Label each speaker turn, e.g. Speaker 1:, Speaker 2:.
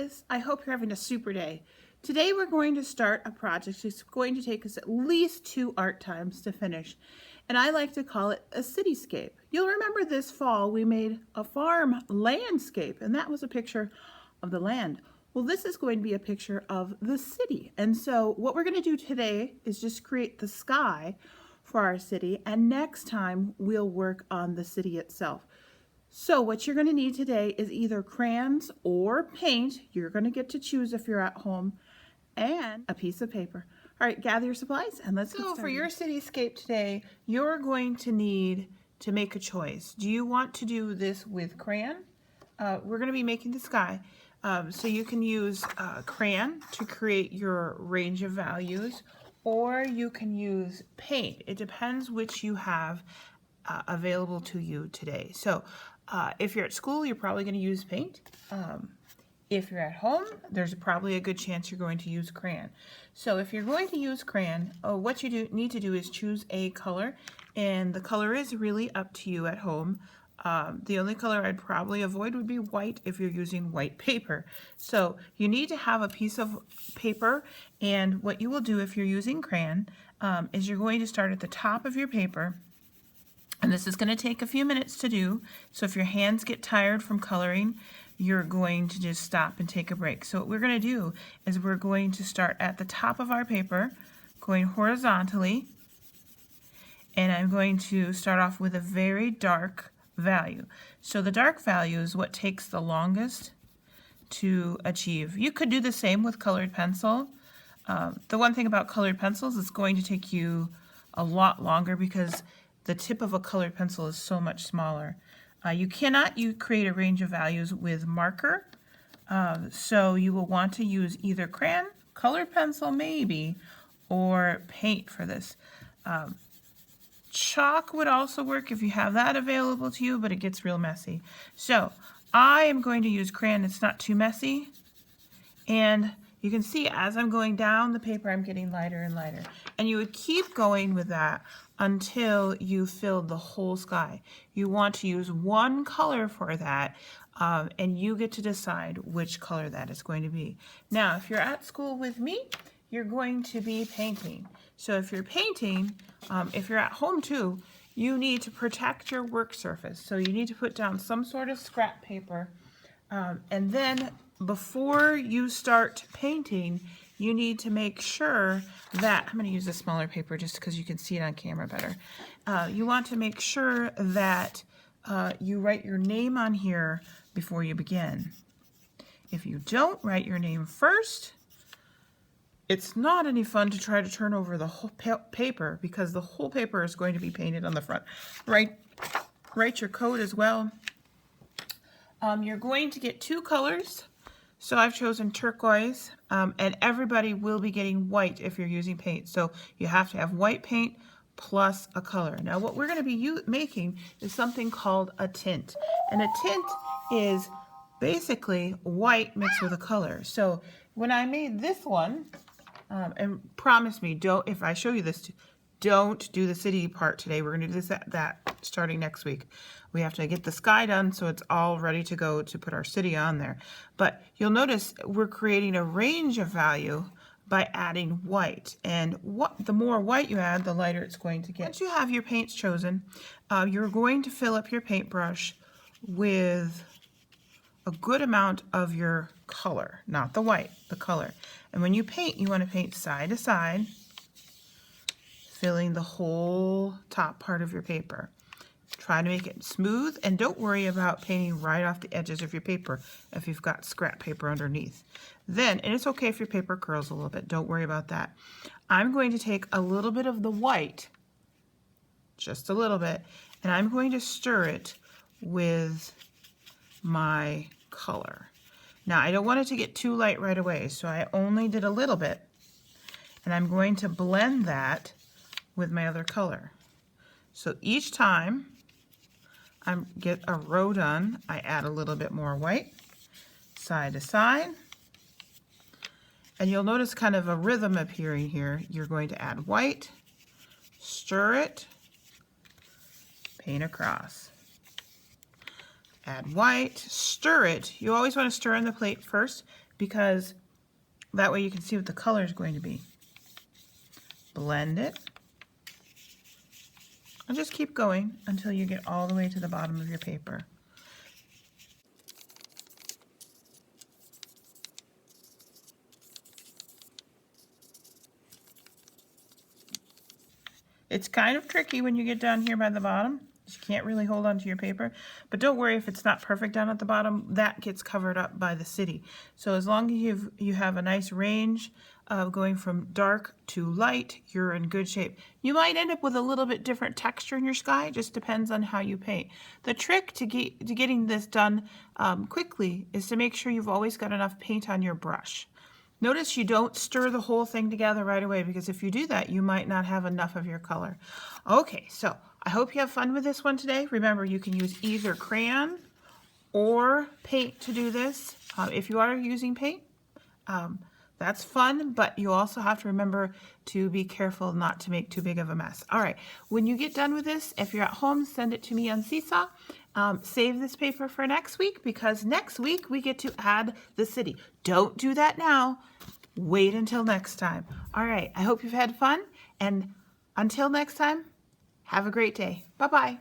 Speaker 1: guys, I hope you're having a super day. Today we're going to start a project. It's going to take us at least 2 art times to finish, and I like to call it a cityscape. You'll remember this fall we made a farm landscape, and that was a picture of the land. Well, this is going to be a picture of the city, and so what we're going to do today is just create the sky for our city, and next time we'll work on the city itself. So what you're going to need today is either crayons or paint. You're going to get to choose if you're at home, and a piece of paper. All right, gather your supplies and let's get started. So for your cityscape today, you're going to need to make a choice. Do you want to do this with crayon? We're going to be making the sky. So you can use crayon to create your range of values, or you can use paint. It depends which you have available to you today. So if you're at school, you're probably going to use paint. If you're at home, there's probably a good chance you're going to use crayon. So if you're going to use crayon, what you need to do is choose a color, and the color is really up to you at home. The only color I'd probably avoid would be white if you're using white paper. So you need to have a piece of paper, and what you will do if you're using crayon is you're going to start at the top of your paper. And this is going to take a few minutes to do, so if your hands get tired from coloring, you're going to just stop and take a break. So what we're going to do is we're going to start at the top of our paper, going horizontally, and I'm going to start off with a very dark value. So the dark value is what takes the longest to achieve. You could do the same with colored pencil. The one thing about colored pencils is it's going to take you a lot longer because the tip of a colored pencil is so much smaller. You cannot create a range of values with marker, so you will want to use either crayon, colored pencil maybe, or paint for this. Chalk would also work if you have that available to you, but it gets real messy. So I am going to use crayon. It's not too messy, and you can see as I'm going down the paper, I'm getting lighter and lighter. And you would keep going with that until you filled the whole sky. You want to use one color for that, and you get to decide which color that is going to be. Now, if you're at school with me, you're going to be painting. So if you're painting, if you're at home too, you need to protect your work surface. So you need to put down some sort of scrap paper, and then before you start painting, you need to make sure that, I'm going to use a smaller paper just because you can see it on camera better. You want to make sure that you write your name on here before you begin. If you don't write your name first, it's not any fun to try to turn over the whole paper because the whole paper is going to be painted on the front. Write your code as well. You're going to get 2 colors. So I've chosen turquoise, and everybody will be getting white if you're using paint. So you have to have white paint plus a color. Now what we're going to be making is something called a tint. And a tint is basically white mixed with a color. So when I made this one, and promise me, if I show you this, don't do the city part today. We're going to do that starting next week. We have to get the sky done so it's all ready to go to put our city on there. But you'll notice we're creating a range of value by adding white. And the more white you add, the lighter it's going to get. Once you have your paints chosen, you're going to fill up your paintbrush with a good amount of your color, not the white, the color. And when you paint, you want to paint side to side, filling the whole top part of your paper. Try to make it smooth, and don't worry about painting right off the edges of your paper if you've got scrap paper underneath. Then, and it's okay if your paper curls a little bit, don't worry about that. I'm going to take a little bit of the white, just a little bit, and I'm going to stir it with my color. Now, I don't want it to get too light right away, so I only did a little bit, and I'm going to blend that with my other color. So each time I get a row done, I add a little bit more white, side to side, and you'll notice kind of a rhythm appearing here. You're going to add white, stir it, paint across. Add white, stir it. You always want to stir in the plate first because that way you can see what the color is going to be. Blend it. And just keep going until you get all the way to the bottom of your paper. It's kind of tricky when you get down here by the bottom. You can't really hold on to your paper, but don't worry if it's not perfect down at the bottom. That gets covered up by the city. So as long as you have a nice range of going from dark to light, you're in good shape. You might end up with a little bit different texture in your sky. It just depends on how you paint. The trick to getting this done quickly is to make sure you've always got enough paint on your brush. Notice you don't stir the whole thing together right away, because if you do that, you might not have enough of your color. Okay, so I hope you have fun with this one today. Remember, you can use either crayon or paint to do this. If you are using paint, that's fun, but you also have to remember to be careful not to make too big of a mess. All right, when you get done with this, if you're at home, send it to me on Seesaw. Save this paper for next week, because next week we get to add the city. Don't do that now. Wait until next time. All right, I hope you've had fun, and until next time, have a great day. Bye-bye.